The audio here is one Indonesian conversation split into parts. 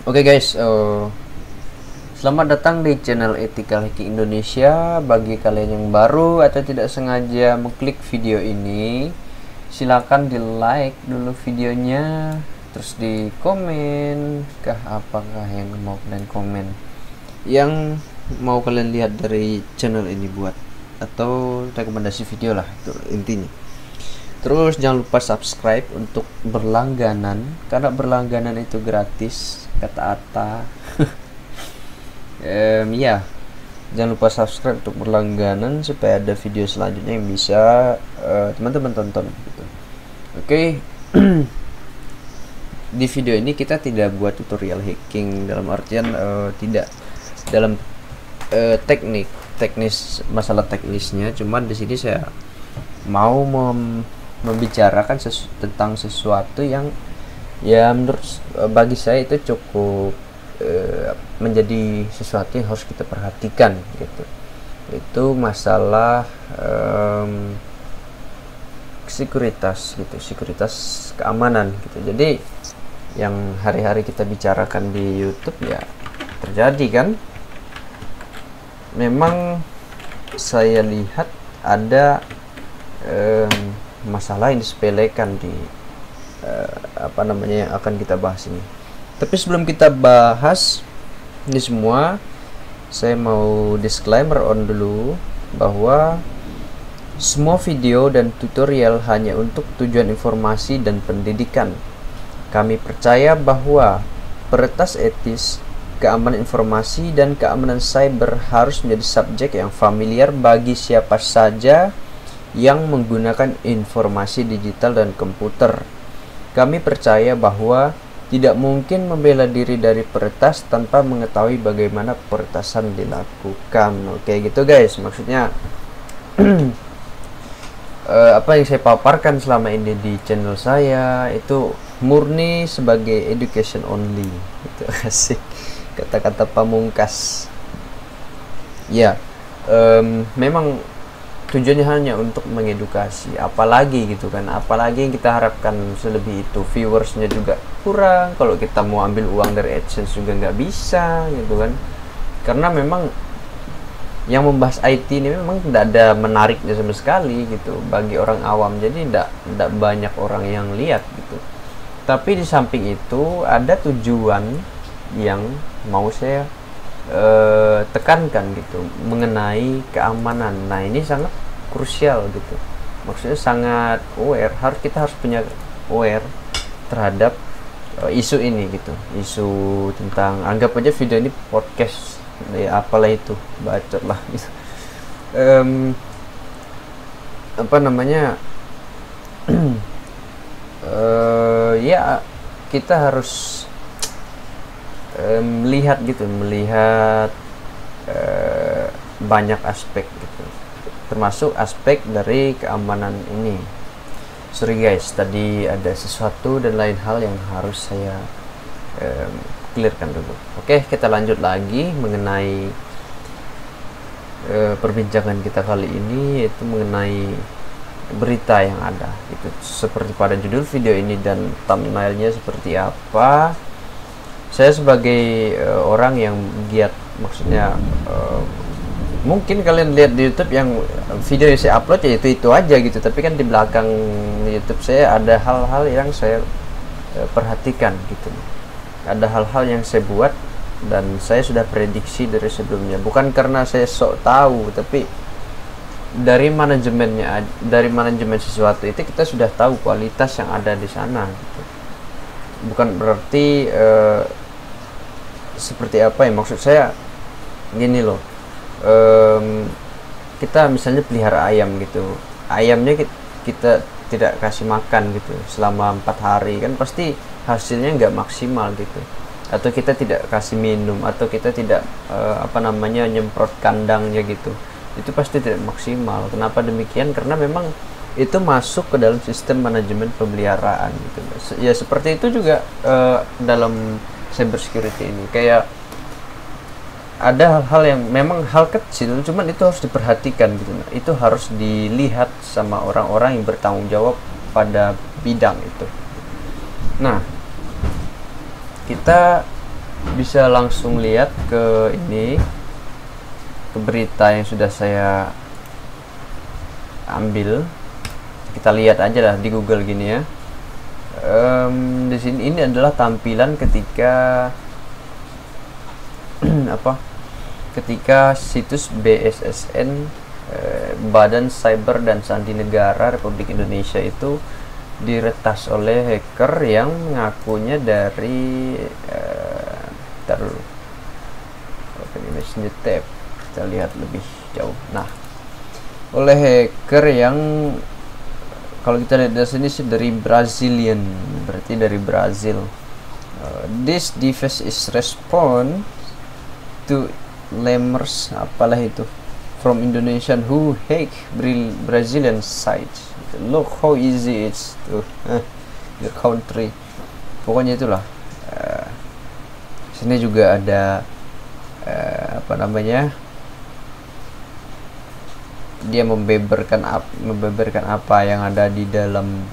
Oke guys, selamat datang di channel Ethical Hacking Indonesia. Bagi kalian yang baru atau tidak sengaja mengklik video ini, silakan di like dulu videonya, terus di komen apakah yang mau kalian komen, yang mau kalian lihat dari channel ini buat, atau rekomendasi video lah, itu intinya. Terus jangan lupa subscribe untuk berlangganan, karena berlangganan itu gratis, kata Atta. Ya, jangan lupa subscribe untuk berlangganan supaya ada video selanjutnya yang bisa teman-teman tonton gitu. Oke. Di video ini kita tidak buat tutorial hacking, dalam artian tidak dalam teknis masalah teknisnya, cuman di sini saya mau membicarakan tentang sesuatu yang ya menurut bagi saya itu cukup menjadi sesuatu yang harus kita perhatikan gitu. Itu masalah sekuritas gitu, sekuritas keamanan gitu. Jadi yang hari-hari kita bicarakan di YouTube ya terjadi kan. Memang saya lihat ada masalah yang disepelekan di yang akan kita bahas ini. Tapi sebelum kita bahas ini semua, saya mau disclaimer on dulu bahwa semua video dan tutorial hanya untuk tujuan informasi dan pendidikan. Kami percaya bahwa peretas etis, keamanan informasi dan keamanan cyber harus menjadi subjek yang familiar bagi siapa saja yang menggunakan informasi digital dan komputer. Kami percaya bahwa tidak mungkin membela diri dari peretas tanpa mengetahui bagaimana peretasan dilakukan. Oke gitu guys, maksudnya apa yang saya paparkan selama ini di channel saya itu murni sebagai education only. Itu asik, kata-kata pamungkas. Ya, memang tujuannya hanya untuk mengedukasi, apalagi gitu kan, apalagi yang kita harapkan selebih itu. Viewersnya juga kurang, kalau kita mau ambil uang dari AdSense juga nggak bisa gitu kan, karena memang yang membahas IT ini memang tidak ada menariknya sama sekali gitu bagi orang awam, jadi tidak banyak orang yang lihat gitu. Tapi di samping itu ada tujuan yang mau saya tekankan gitu mengenai keamanan. Nah ini sangat krusial gitu, maksudnya sangat aware, kita harus punya aware terhadap isu ini gitu, isu tentang, anggap aja video ini podcast ya, apalah itu, bacot lah gitu. Ya kita harus melihat banyak aspek gitu, termasuk aspek dari keamanan ini. Sorry guys, tadi ada sesuatu dan lain hal yang harus saya clearkan dulu. Oke, kita lanjut lagi mengenai perbincangan kita kali ini, yaitu mengenai berita yang ada itu seperti pada judul video ini dan thumbnailnya seperti apa. Saya sebagai orang yang giat, maksudnya mungkin kalian lihat di YouTube yang video yang saya upload ya itu aja gitu, tapi kan di belakang YouTube saya ada hal-hal yang saya perhatikan gitu, ada hal-hal yang saya buat dan saya sudah prediksi dari sebelumnya, bukan karena saya sok tahu, tapi dari manajemen sesuatu itu kita sudah tahu kualitas yang ada di sana gitu. Bukan berarti seperti apa ya, maksud saya gini loh, kita misalnya pelihara ayam gitu, ayamnya kita tidak kasih makan gitu selama 4 hari, kan pasti hasilnya nggak maksimal gitu. Atau kita tidak kasih minum, atau kita tidak nyemprot kandangnya gitu, itu pasti tidak maksimal. Kenapa demikian? Karena memang itu masuk ke dalam sistem manajemen pemeliharaan gitu. Ya seperti itu juga dalam cyber security ini, kayak ada hal-hal yang memang hal kecil, cuman itu harus diperhatikan gitu. Nah, itu harus dilihat sama orang-orang yang bertanggung jawab pada bidang itu. Nah, kita bisa langsung lihat ke ini, ke berita yang sudah saya ambil. Kita lihat aja lah di Google gini ya. Di sini ini adalah tampilan ketika ketika situs BSSN, Badan Cyber dan Sandi Negara Republik Indonesia itu diretas oleh hacker yang mengakunya dari image tab. Kita lihat lebih jauh. Nah, oleh hacker yang kalau kita lihat dari sini sih dari Brazilian, berarti dari Brazil. This device is respond to lemurs apalah itu from Indonesian who hack Brazilian sites. Look how easy it's to your country. Pokoknya itulah. Sini juga ada dia membeberkan apa yang ada di dalam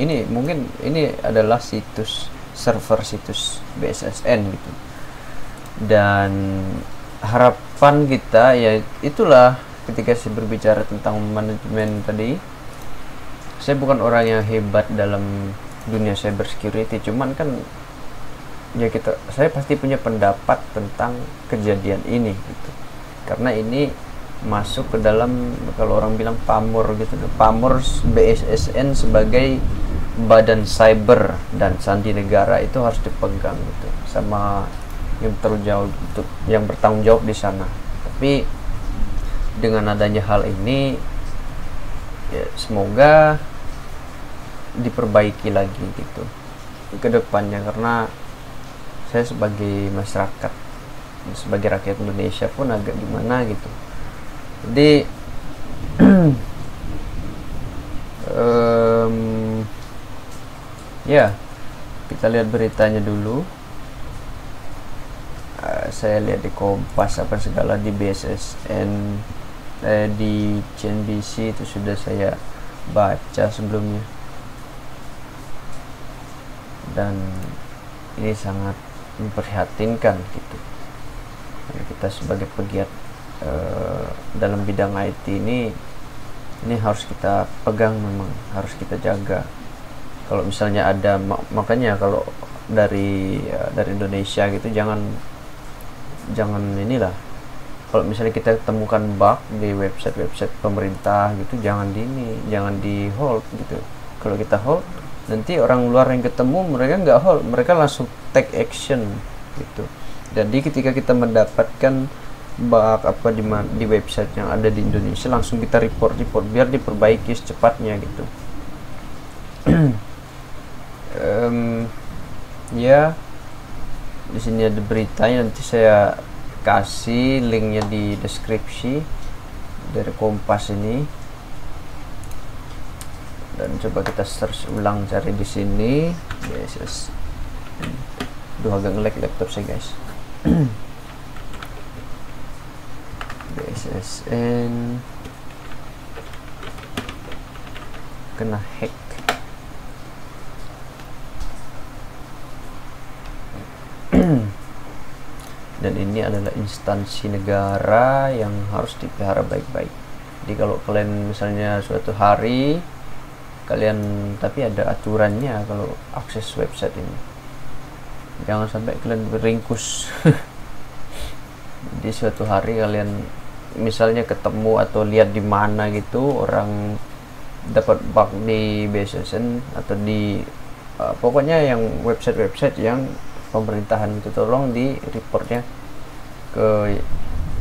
ini. Mungkin ini adalah server situs BSSN gitu. Dan harapan kita ya itulah, ketika saya berbicara tentang manajemen tadi, saya bukan orang yang hebat dalam dunia cyber security, cuman kan ya saya pasti punya pendapat tentang kejadian ini gitu. Karena ini masuk ke dalam, kalau orang bilang pamor gitu, pamor BSSN sebagai badan cyber dan sandi negara itu harus dipegang gitu sama yang bertanggung jawab di sana. Tapi dengan adanya hal ini ya semoga diperbaiki lagi gitu ke depannya, karena saya sebagai masyarakat, sebagai rakyat Indonesia pun agak gimana gitu. Jadi ya kita lihat beritanya dulu. Saya lihat di Kompas apa segala, di BSSN, di CNBC itu sudah saya baca sebelumnya, dan ini sangat memprihatinkan gitu. Kita sebagai pegiat dalam bidang IT ini harus kita pegang, memang harus kita jaga. Kalau misalnya ada, makanya kalau dari Indonesia gitu jangan inilah, kalau misalnya kita temukan bug di website pemerintah gitu, jangan di hold gitu. Kalau kita hold, nanti orang luar yang ketemu, mereka nggak hold, mereka langsung take action gitu. Jadi ketika kita mendapatkan bug di website yang ada di Indonesia, langsung kita report biar diperbaiki secepatnya gitu. Ya, di sini ada beritanya, nanti saya kasih linknya di deskripsi dari Kompas ini, dan coba kita search ulang, cari di sini BSS. Agak nge-lag laptop saya guys. BSSN kena hack. Dan ini adalah instansi negara yang harus dipelihara baik-baik. Jadi kalau kalian misalnya suatu hari tapi ada aturannya kalau akses website ini, jangan sampai kalian beringkus. Jadi suatu hari kalian misalnya ketemu atau lihat di mana gitu orang dapat bug di BSSN atau di pokoknya yang website yang pemerintahan itu, tolong di reportnya ke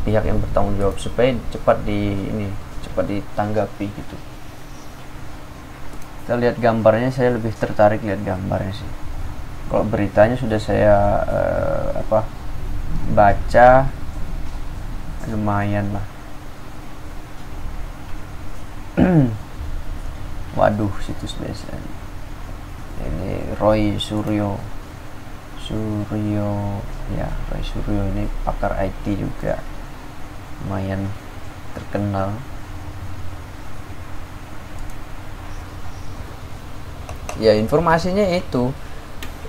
pihak yang bertanggung jawab supaya cepat ditanggapi gitu. Kita lihat gambarnya, saya lebih tertarik lihat gambarnya sih. Kalau beritanya sudah saya baca, lumayan lah. Waduh, situs BSN ini Roy Suryo ini pakar IT juga, lumayan terkenal. Ya informasinya itu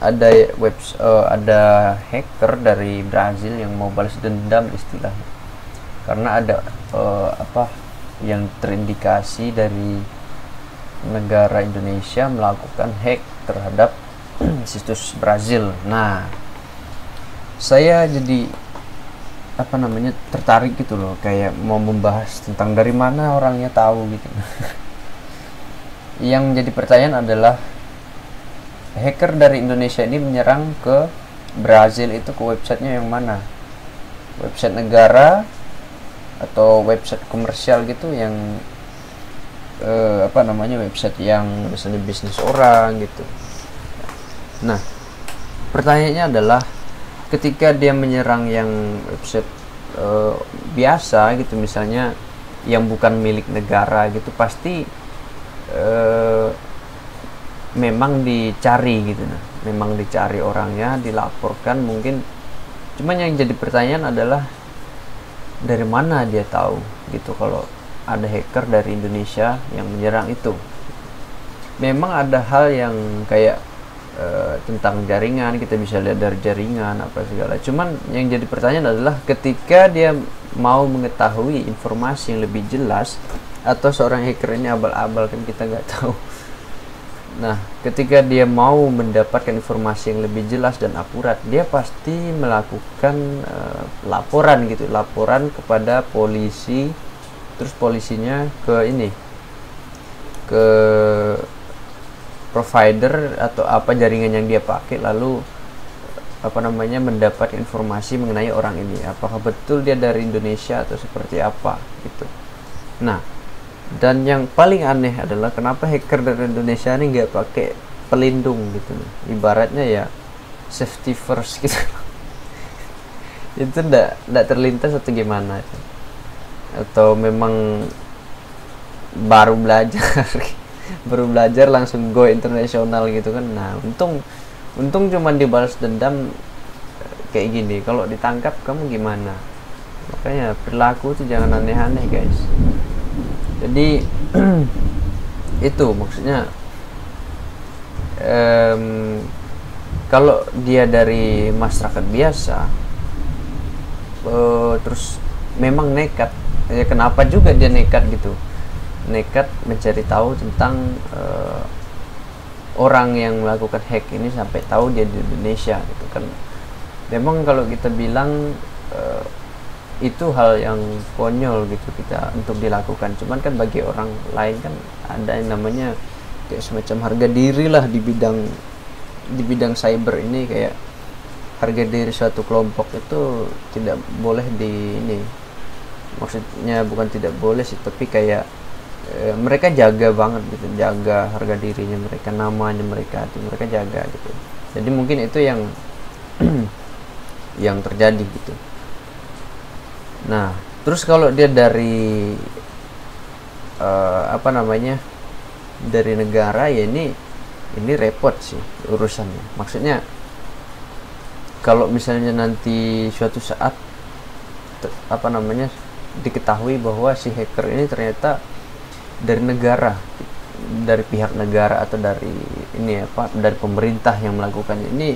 ada hacker dari Brazil yang mau balas dendam istilahnya, karena ada yang terindikasi dari negara Indonesia melakukan hack terhadap situs Brazil. Nah, saya jadi tertarik gitu loh, kayak mau membahas tentang dari mana orangnya tahu gitu. Yang menjadi pertanyaan adalah, hacker dari Indonesia ini menyerang ke Brazil itu ke websitenya yang mana? Website negara atau website komersial gitu, yang website yang misalnya bisnis orang gitu. Nah, pertanyaannya adalah, ketika dia menyerang yang website biasa gitu, misalnya yang bukan milik negara gitu, pasti memang dicari gitu. Nah, memang dicari orangnya, dilaporkan mungkin. Cuman yang jadi pertanyaan adalah, dari mana dia tahu gitu kalau ada hacker dari Indonesia yang menyerang itu. Memang ada hal yang kayak tentang jaringan, kita bisa lihat dari jaringan apa segala. Cuman yang jadi pertanyaan adalah, ketika dia mau mengetahui informasi yang lebih jelas, atau seorang hacker ini abal-abal, kan kita nggak tahu. Nah, ketika dia mau mendapatkan informasi yang lebih jelas dan akurat, dia pasti melakukan laporan gitu, laporan kepada polisi. Terus polisinya ke provider atau apa jaringan yang dia pakai, lalu mendapat informasi mengenai orang ini, apakah betul dia dari Indonesia atau seperti apa gitu. Nah, dan yang paling aneh adalah, kenapa hacker dari Indonesia ini nggak pakai pelindung gitu, ibaratnya ya safety first gitu. Itu nggak terlintas atau gimana, atau memang baru belajar langsung go internasional gitu kan. Nah, untung cuman dibalas dendam kayak gini. Kalau ditangkap kamu gimana? Makanya perilaku itu jangan aneh-aneh guys. Jadi itu maksudnya, kalau dia dari masyarakat biasa, terus memang nekat, ya kenapa juga dia nekat gitu, nekat mencari tahu tentang orang yang melakukan hack ini sampai tahu dia di Indonesia gitu kan. Memang kalau kita bilang itu hal yang konyol gitu kita untuk dilakukan, cuman kan bagi orang lain kan ada yang namanya kayak semacam harga diri lah di bidang cyber ini. Kayak harga diri suatu kelompok itu tidak boleh maksudnya bukan tidak boleh sih, tapi kayak mereka jaga banget gitu, jaga harga dirinya mereka, namanya mereka itu mereka jaga gitu. Jadi mungkin itu yang yang terjadi gitu. Nah, terus kalau dia dari dari negara, ya ini repot sih urusannya. Maksudnya kalau misalnya nanti suatu saat diketahui bahwa si hacker ini ternyata dari negara, dari pihak negara atau dari dari pemerintah yang melakukannya, ini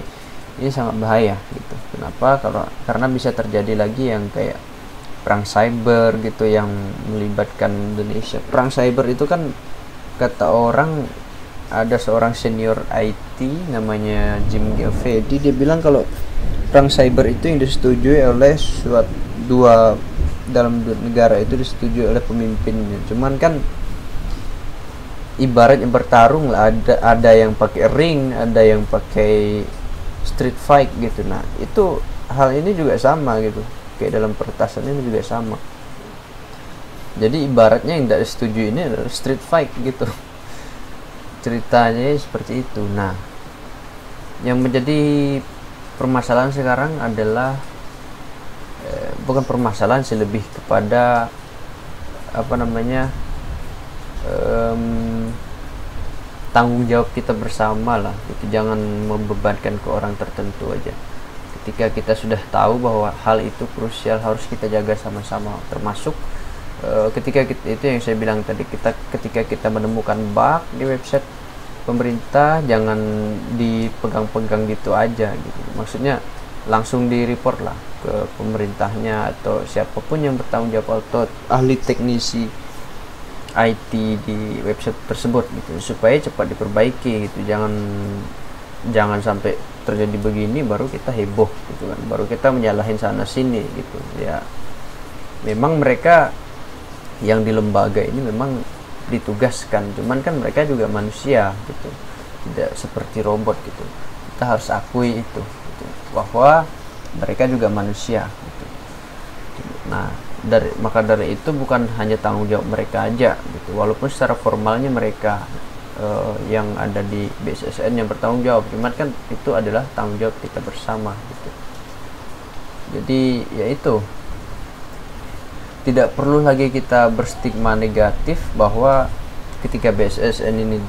sangat bahaya gitu. Kenapa? Karena bisa terjadi lagi yang kayak perang cyber gitu yang melibatkan Indonesia. Perang cyber itu kan, kata orang, ada seorang senior IT namanya Jim Galvedi, dia bilang kalau perang cyber itu yang disetujui oleh dalam dua negara itu disetujui oleh pemimpinnya. Cuman kan ibaratnya bertarung lah, ada yang pakai ring, ada yang pakai street fight gitu. Nah, itu hal ini juga sama gitu, kayak dalam peretasan ini juga sama. Jadi ibaratnya yang tidak disetujui ini adalah street fight gitu, ceritanya seperti itu. Nah, yang menjadi permasalahan sekarang adalah bukan permasalahan sih, lebih kepada tanggung jawab kita bersama lah gitu. Jangan membebankan ke orang tertentu aja. Ketika kita sudah tahu bahwa hal itu krusial, harus kita jaga sama-sama, termasuk ketika itu yang saya bilang tadi, ketika kita menemukan bug di website pemerintah jangan dipegang-pegang gitu aja gitu. Maksudnya langsung di report lah ke pemerintahnya atau siapapun yang bertanggung jawab atau ahli teknisi IT di website tersebut gitu, supaya cepat diperbaiki gitu. Jangan sampai terjadi begini baru kita heboh gitu kan, baru kita menyalahin sana sini gitu ya. Memang mereka yang di lembaga ini memang ditugaskan, cuman kan mereka juga manusia gitu, tidak seperti robot gitu. Kita harus akui itu gitu, bahwa mereka juga manusia gitu. Nah, maka dari itu bukan hanya tanggung jawab mereka aja gitu, walaupun secara formalnya mereka yang ada di BSSN yang bertanggung jawab, cuman kan itu adalah tanggung jawab kita bersama gitu. Jadi ya itu, tidak perlu lagi kita berstigma negatif bahwa ketika BSSN ini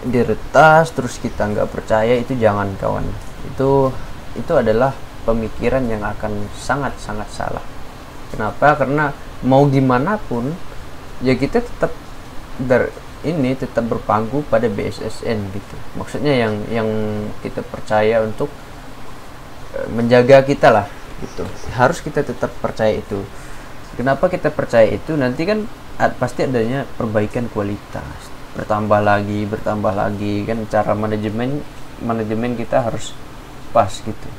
diretas terus kita nggak percaya. Itu jangan, kawan. Itu adalah pemikiran yang akan sangat-sangat salah. Kenapa? Karena mau gimana pun ya kita tetap tetap berpangku pada BSSN gitu. Maksudnya yang kita percaya untuk menjaga kita lah gitu. Harus kita tetap percaya itu. Kenapa kita percaya itu? Nanti kan pasti adanya perbaikan kualitas, bertambah lagi kan. Cara manajemen kita harus pas gitu.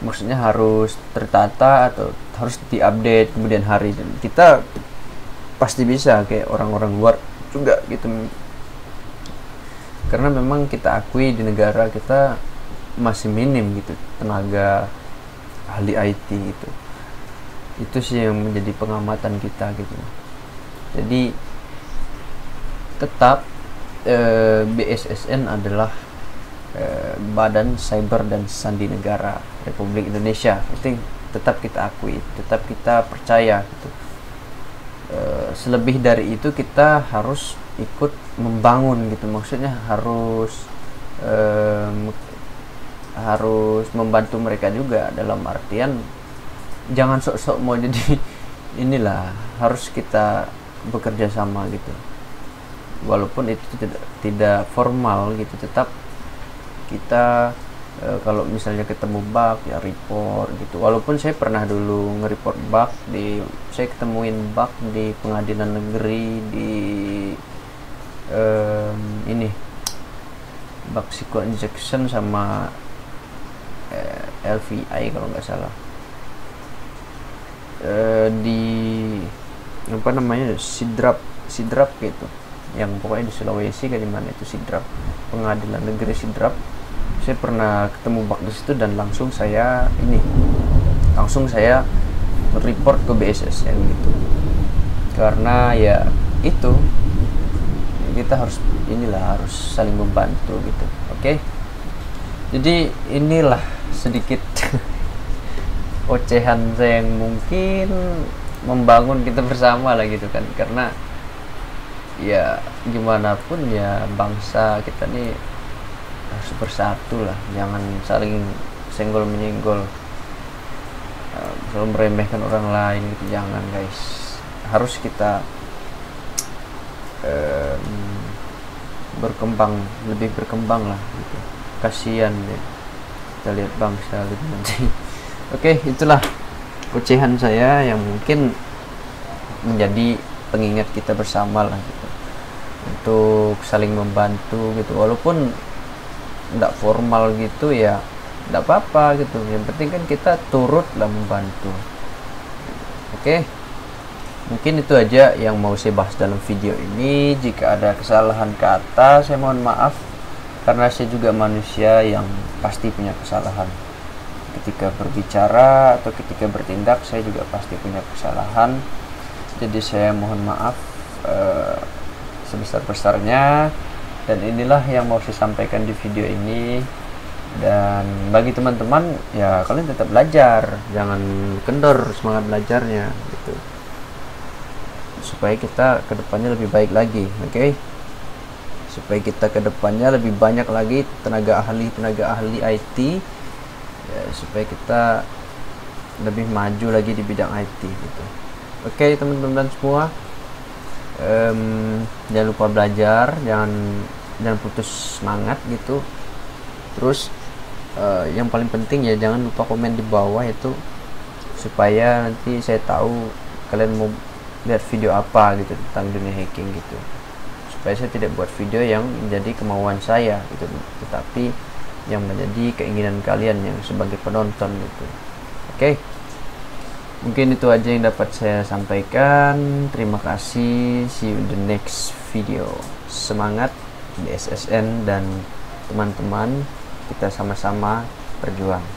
Maksudnya harus tertata atau harus diupdate kemudian hari. Dan kita pasti bisa kayak orang-orang luar juga gitu, karena memang kita akui di negara kita masih minim gitu tenaga ahli IT gitu. Itu sih yang menjadi pengamatan kita gitu. Jadi tetap BSSN adalah Badan Cyber dan Sandi Negara Republik Indonesia. Itu tetap kita akui, tetap kita percaya gitu. Selebih dari itu kita harus ikut membangun gitu. Maksudnya harus membantu mereka juga, dalam artian jangan sok-sok mau jadi inilah. Harus kita bekerja sama gitu, walaupun itu tidak formal gitu. Tetap kita kalau misalnya ketemu bug ya report gitu. Walaupun saya pernah dulu nge-report bug saya ketemuin bug di pengadilan negeri di ini bug SQL injection sama LVI kalau nggak salah, di apa namanya, Sidrap gitu, yang pokoknya di Sulawesi kayak dimana itu, Sidrap, pengadilan negeri Sidrap. Saya pernah ketemu bug di situ dan langsung saya report ke BSSN gitu. Karena ya itu kita harus saling membantu gitu. Oke. Jadi inilah sedikit ocehan saya yang mungkin membangun kita bersama lah gitu kan. Karena ya gimana pun ya bangsa kita nih harus bersatu lah, jangan saling senggol menyenggol, selalu meremehkan orang lain gitu, jangan guys. Harus kita lebih berkembang lah gitu. Kasihan deh kita lihat bangsa gitu nanti. Oke, itulah ocehan saya yang mungkin menjadi pengingat kita bersama lah gitu, untuk saling membantu gitu. Walaupun tidak formal gitu ya tidak apa-apa gitu, yang penting kan kita turut lah membantu. Oke, mungkin itu aja yang mau saya bahas dalam video ini. Jika ada kesalahan kata saya mohon maaf, karena saya juga manusia yang pasti punya kesalahan. Ketika berbicara atau ketika bertindak saya juga pasti punya kesalahan. Jadi saya mohon maaf sebesar-besarnya. Dan inilah yang mau saya sampaikan di video ini. Dan bagi teman-teman ya, kalian tetap belajar, jangan kendor semangat belajarnya gitu, supaya kita kedepannya lebih baik lagi. Oke? Supaya kita kedepannya lebih banyak lagi tenaga ahli IT ya, supaya kita lebih maju lagi di bidang IT gitu. Oke, teman-teman semua, jangan lupa belajar, jangan dan putus semangat gitu. Terus yang paling penting ya jangan lupa komen di bawah itu, supaya nanti saya tahu kalian mau lihat video apa gitu tentang dunia hacking gitu, supaya saya tidak buat video yang menjadi kemauan saya gitu, tetapi yang menjadi keinginan kalian yang sebagai penonton gitu. Oke, mungkin itu aja yang dapat saya sampaikan. Terima kasih, see you in the next video. Semangat di SSN dan teman-teman, kita sama-sama berjuang.